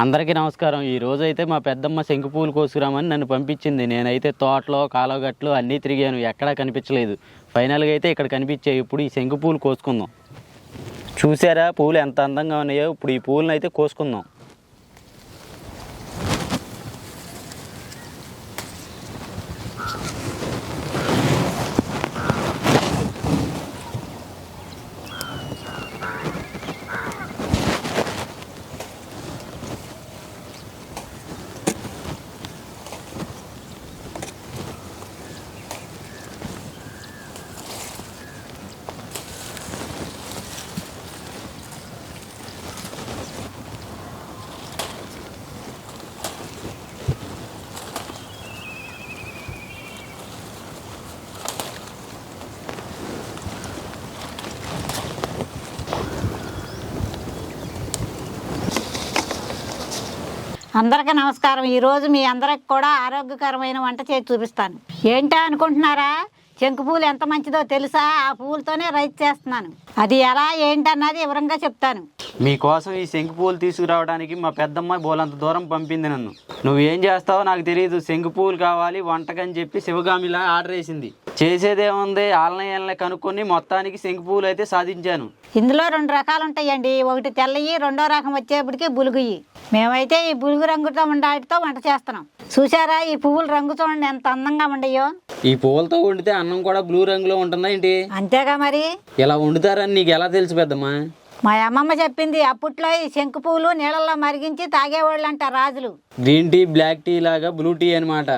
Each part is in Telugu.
అందరికీ నమస్కారం. ఈ రోజు అయితే మా పెద్దమ్మ శంకు పూలు కోసుకురామని నన్ను పంపించింది. నేనైతే తోటలో కాలువగట్లు అన్నీ తిరిగాను, ఎక్కడా కనిపించలేదు. ఫైనల్గా అయితే ఇక్కడ కనిపించాయి. ఇప్పుడు ఈ శంకు పూలు కోసుకుందాం. చూసారా పూలు ఎంత అందంగా ఉన్నాయో? ఇప్పుడు ఈ పూలను అయితే కోసుకుందాం. అందరికీ నమస్కారం. ఈరోజు మీ అందరికి కూడా ఆరోగ్యకరమైన వంట చేసి చూపిస్తాను. ఏంటా అనుకుంటున్నారా? శంకు పూలు ఎంత మంచిదో తెలుసా? ఆ పూలతోనే రైస్ చేస్తున్నాను. అది ఎలా ఏంటన్నది వివరంగా చెప్తాను. మీకోసం ఈ శంకు పూలు తీసుకురావడానికి మా పెద్దమ్మ బోలంత దూరం పంపింది నన్ను. నువ్వేం చేస్తావో నాకు తెలియదు. శంకు పూలు కావాలి వంటకని చెప్పి శివగామిలా ఆర్డర్ వేసింది. చేసేదేముంది, ఆన్లైన్లో కనుక్కొని మొత్తానికి శంకు పూలు అయితే సాధించాను. ఇందులో 2 రకాలు ఉంటాయండి. ఒకటి తెల్లయి, రెండో రకం వచ్చేప్పటికి బులుగుయి. మేమైతే ఈ బులుగు రంగుతో వాటితో వంట చేస్తున్నాం. చూసారా ఈ పువ్వుల రంగు చూడండి ఎంత అందంగా ఉండయో. ఈ పువ్వులతో వండితే అన్నం కూడా బ్లూ రంగులో ఉంటుందా ఏంటి? అంతేగా మరి. ఇలా వండుతారని నీకు ఎలా తెలుసు పెద్దమ్మా? మా అమ్మమ్మ చెప్పింది. అప్పట్లో ఈ శంకు పువ్వులు నీళ్ళల్లో మరిగించి తాగేవాళ్ళు అంట రాజులు. గ్రీన్ టీ, బ్లాక్ టీ లాగా బ్లూ టీ అనమాట.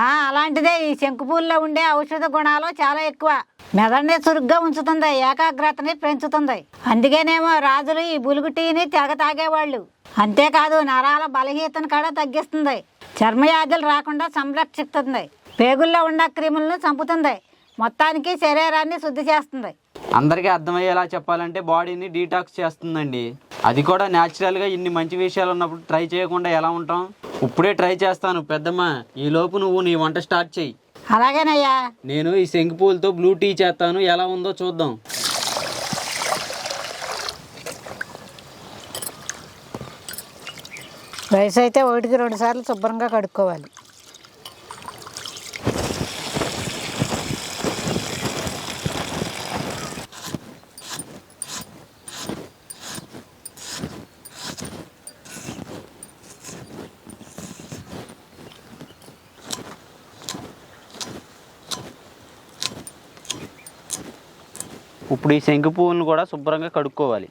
అలాంటిదే ఈ శంకు పూల్లో ఉండే ఔషధ గుణాలు చాలా ఎక్కువ. మెదడుని చురుగ్గా ఉంచుతుంది, ఏకాగ్రతని పెంచుతుంది. అందుకేనేమో రాజులు ఈ బులుగు టీని తెగ తాగేవాళ్ళు. అంతేకాదు నరాల బలహీనతను కూడా తగ్గిస్తుంది, చర్మవ్యాధులు రాకుండా సంరక్షిస్తుంది, పేగుల్లో ఉన్న క్రిములను చంపుతుంది, మొత్తానికి శరీరాన్ని శుద్ధి చేస్తుంది. అందరికీ అర్థమయ్యేలా చెప్పాలంటే బాడీని డీటాక్స్ చేస్తుందండి. అది కూడా న్యాచురల్గా. ఇన్ని మంచి విషయాలు ఉన్నప్పుడు ట్రై చేయకుండా ఎలా ఉంటాం? ఇప్పుడే ట్రై చేస్తాను పెద్దమ్మ. ఈ లోపు నువ్వు నీ వంట స్టార్ట్ చెయ్యి. అలాగేనయ్యా. నేను ఈ శంకు పూలతో బ్లూ టీ చేస్తాను, ఎలా ఉందో చూద్దాం. రైస్ అయితే 1కి 2 సార్లు శుభ్రంగా కడుక్కోవాలి. ఇప్పుడు ఈ శంకు పువ్వులను కూడా శుభ్రంగా కడుక్కోవాలి.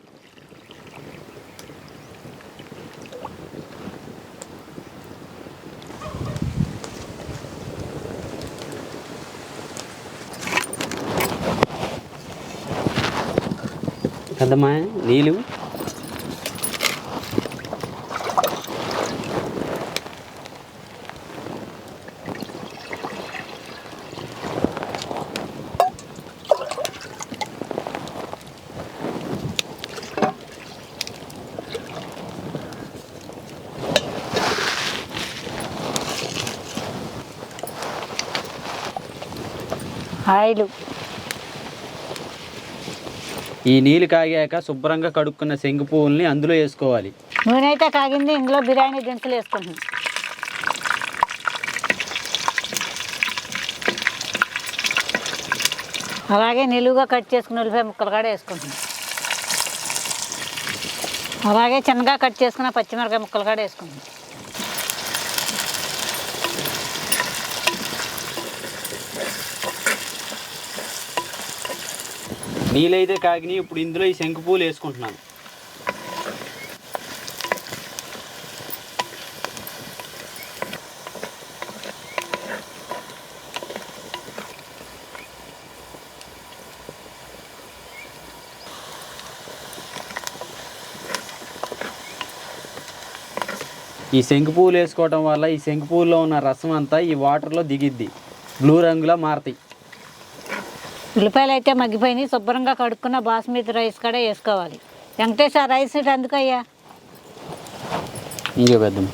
కదమ్మా నీళ్ళు. ఆయిలు. ఈ నీళ్ళు కాగాక శుభ్రంగా కడుక్కున్న శంకు పువ్వుల్ని అందులో వేసుకోవాలి. నూనె అయితే కాగింది. ఇందులో బిర్యానీ దినుసులు వేసుకుంటున్నాం. అలాగే నిలువుగా కట్ చేసుకున్న ఉల్లిపాయ ముక్కలు కూడా వేసుకుంటున్నాం. అలాగే చిన్నగా కట్ చేసుకున్న పచ్చిమిరపకాయ ముక్కలు కూడా వేసుకుంటున్నాం. నీళ్ళైతే కాగినాయి. ఇప్పుడు ఇందులో ఈ శంకు పూలు వేసుకుంటున్నాను. ఈ శంకు పూలు వేసుకోవడం వల్ల ఈ శంకు పూల్లో ఉన్న రసం అంతా ఈ వాటర్లో దిగిద్ది, బ్లూ రంగులో మారుతాయి. ఉల్లిపాయలు అయితే మగ్గిపోయినాయి. శుభ్రంగా కడుక్కున్న బాస్మతి రైస్ కూడా వేసుకోవాలి. వెంకటేశ్వర రైస్ అందుకయ్యా. ఇంకో పెద్దమ్మ.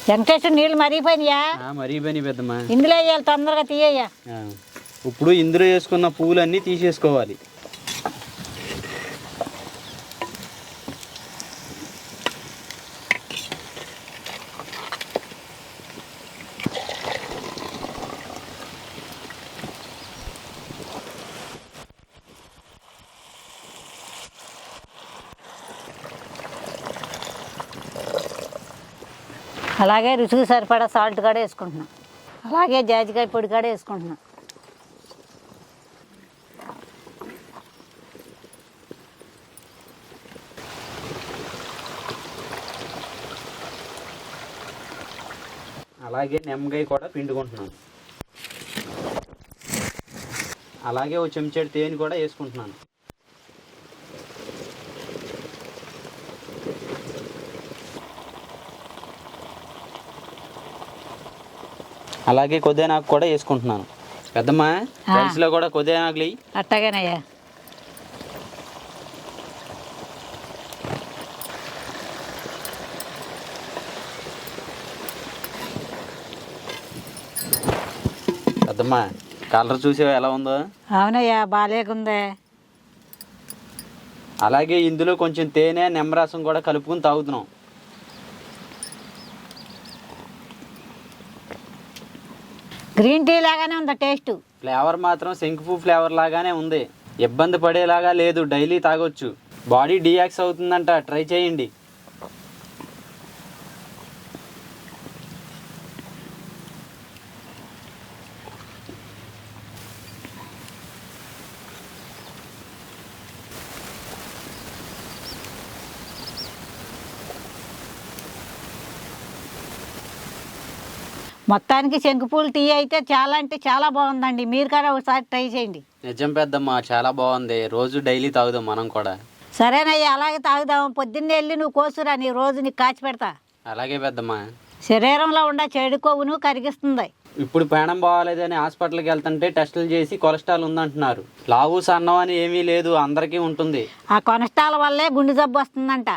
వెంకటేశ్వర నీళ్ళు మరిగిపోయినాయా? మరీ పని పెద్దమ్మా. ఇందులో వేయాలి, తొందరగా తీయ్యా. ఇప్పుడు ఇందులో వేసుకున్న పువ్వులన్నీ తీసేసుకోవాలి. అలాగే రుచికి సరిపడా సాల్ట్ కూడా వేసుకుంటున్నాం. అలాగే జాజికాయ పొడి కూడా వేసుకుంటున్నాం. అలాగే నిమ్మకాయ కూడా పిండుకుంటున్నాను. అలాగే ఒక చెంచాడు తేనె కూడా వేసుకుంటున్నాను. అలాగే కొద్దినాకు కూడా వేసుకుంటున్నాను. పెద్దమ్మా రైస్లో కూడా కొద్దినాకులు అట్టగానయ్యా. పెద్దమ్మా కలర్ చూసావా ఎలా ఉందో? అవునయ్యా, బాగాలేకుందే. అలాగే ఇందులో కొంచెం తేనె నిమ్మరసం కూడా కలుపుకుని తాగుతున్నాం. గ్రీన్ టీ లాగానే ఉంది టేస్ట్. ఫ్లేవర్ మాత్రం శంకుపూ ఫ్లేవర్ లాగానే ఉంది. ఇబ్బంది పడేలాగా లేదు, డైలీ తాగొచ్చు. బాడీ డీయాక్స్ అవుతుందంట, ట్రై చేయండి. మొత్తానికి శంకుపూలు టీ అయితే చాలా అంటే చాలా బాగుందండి. మీరు కూడా ఒకసారి ట్రై చేయండి. నిజం పెద్దమ్మా, చాలా బాగుంది. రోజు డైలీ తాగుదాం మనం కూడా. సరేనయ్యా, అలాగే తాగుదాం. పొద్దున్నే వెళ్ళి నువ్వు కోసురా, నీ రోజు నీకు కాచి పెడతా. అలాగే పెద్దమ్మా. శరీరంలో ఉండే చెడు కొవ్వును కరిగిస్తుంది. ఇప్పుడు ప్రాణం బాగాలేదని హాస్పిటల్కి వెళ్తుంటే టెస్టులు చేసి కొలెస్ట్రాల్ ఉందంటున్నారు. లావు సన్నం అని ఏమీ లేదు, అందరికీ ఉంటుంది. ఆ కొలెస్ట్రాల్ వల్లే గుండె జబ్బు వస్తుందంట.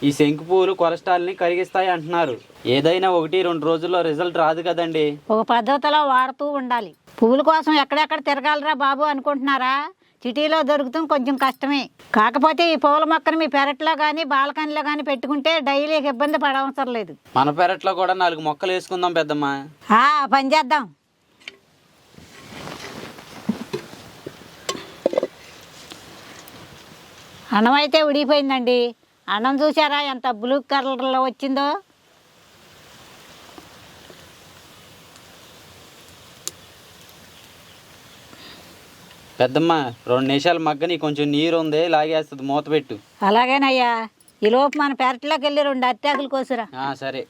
ఈ శంకు పువ్వులు కొలెస్ట్రాల్ని కరిగిస్తాయి అంటున్నారు. ఏదైనా 1-2 రోజుల్లో రిజల్ట్ రాదు కదండి. ఒక పద్ధతిలో వాడుతూ ఉండాలి. పువ్వుల కోసం ఎక్కడెక్కడ తిరగాలరా బాబు అనుకుంటున్నారా? సిటీలో దొరుకుతాం కొంచెం కష్టమే. కాకపోతే ఈ పూల మొక్కను మీ పెరట్లో కానీ బాల్కనీలో కానీ పెట్టుకుంటే డైలీ ఇబ్బంది పడవసరం లేదు. మన పెరట్లో కూడా 4 మొక్కలు వేసుకుందాం పెద్దమ్మా. పని చేద్దాం. అన్నం అయితే ఉడిగిపోయిందండి. అన్నం చూసారా ఎంత బ్లూ కలర్లో వచ్చిందో? పెద్దమ్మ 2 నిమిషాలు మగ్గని, కొంచెం నీరు ఉంది, లాగేస్తుంది, మూత పెట్టు. అలాగేనయ్యా. ఈ లోపు మన పెరట్లోకి వెళ్ళి 2 అరిటాకులు కోసురా. సరే.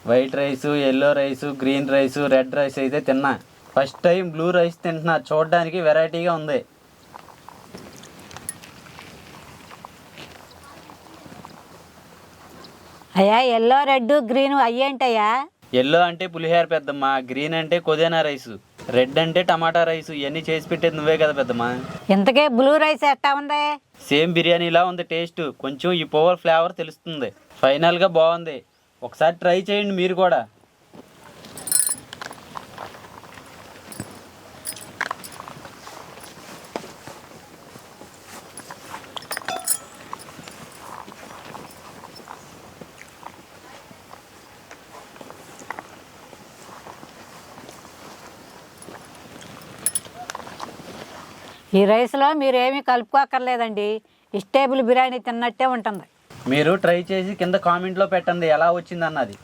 White rice, yellow rice, green rice, red rice అయితే తిన్నా. ఫస్ట్ టైం బ్లూ రైస్ తింటున్నా. చూడడానికి వెరైటీగా ఉంది. అయ్యా, ఎల్లో, రెడ్, గ్రీన్ అయ్యేంటయ్యా? ఎల్లో అంటే పులిహోర పెద్దమ్మ, గ్రీన్ అంటే కొదేనా రైసు, రెడ్ అంటే టమాటా రైసు. ఇవన్నీ చేసి పెట్టేది నువ్వే కదా పెద్దమ్మ. ఇంతకే బ్లూ రైస్ ఎట్టా ఉంది? సేమ్ బిర్యానీలా ఉంది టేస్ట్. కొంచెం ఈ పవర్ ఫ్లేవర్ తెలుస్తుంది. ఫైనల్గా బాగుంది. ఒకసారి ట్రై చేయండి మీరు కూడా. ఈ రైస్లో మీరు ఏమీ కలుపుకోక్కర్లేదండి. వెజిటేబుల్ బిర్యానీ తిన్నట్టే ఉంటుంది. మీరు ట్రై చేసి కింద కామెంట్లో పెట్టండి ఎలా వచ్చింది అన్నది.